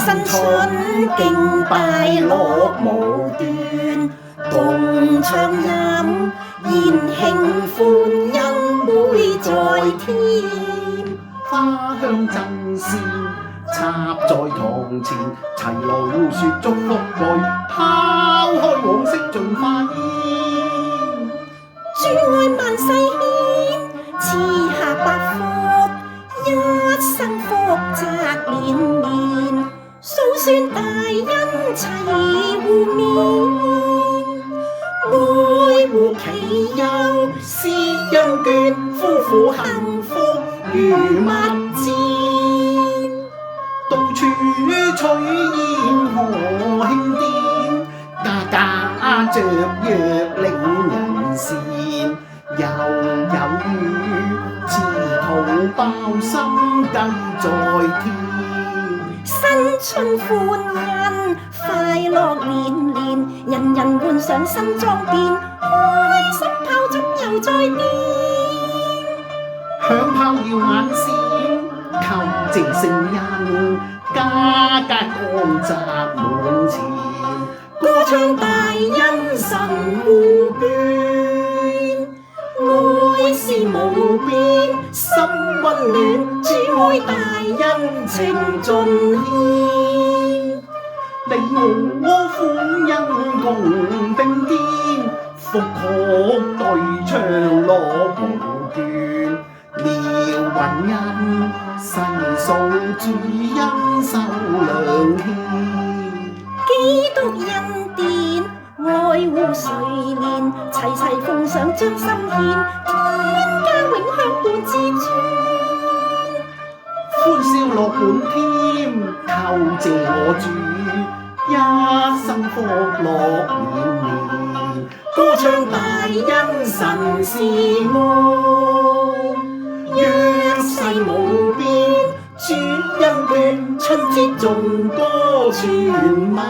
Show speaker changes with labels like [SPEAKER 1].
[SPEAKER 1] 新春敬拜樂無端，共唱音宴慶歡欣會在天。
[SPEAKER 2] 花香爭先插在堂前，齊來說祝福來，拋開往昔盡化煙。
[SPEAKER 1] 主愛萬世牽，賜下百福，一生福澤連綿，數算大恩齊互勉。愛護其幼，施恩眷，夫婦幸福如蜜餞。
[SPEAKER 2] 到處取煙何慶典，家雀躍令人羨。又有雨，前途包心計在天。
[SPEAKER 1] 新春歡欣，快樂連連，人人換上新裝變，開心炮竹又在變。
[SPEAKER 2] 響炮耀眼閃，求謝聖恩，家光澤滿前。
[SPEAKER 1] 歌唱大恩神互眷，愛是無邊，心溫暖，主愛大恩情盡獻。
[SPEAKER 2] 你我歡欣共並肩，福曲對唱樂無端。妙雲恩，細數主恩受良獻。
[SPEAKER 1] 基督恩典，愛護垂憐，齊齊奉上將心獻，天家永享伴至尊。
[SPEAKER 2] 歡笑樂滿添，求謝我主，一生福樂綿綿。
[SPEAKER 1] 歌唱大恩神是愛，約世無邊，主恩眷，春節頌歌傳萬。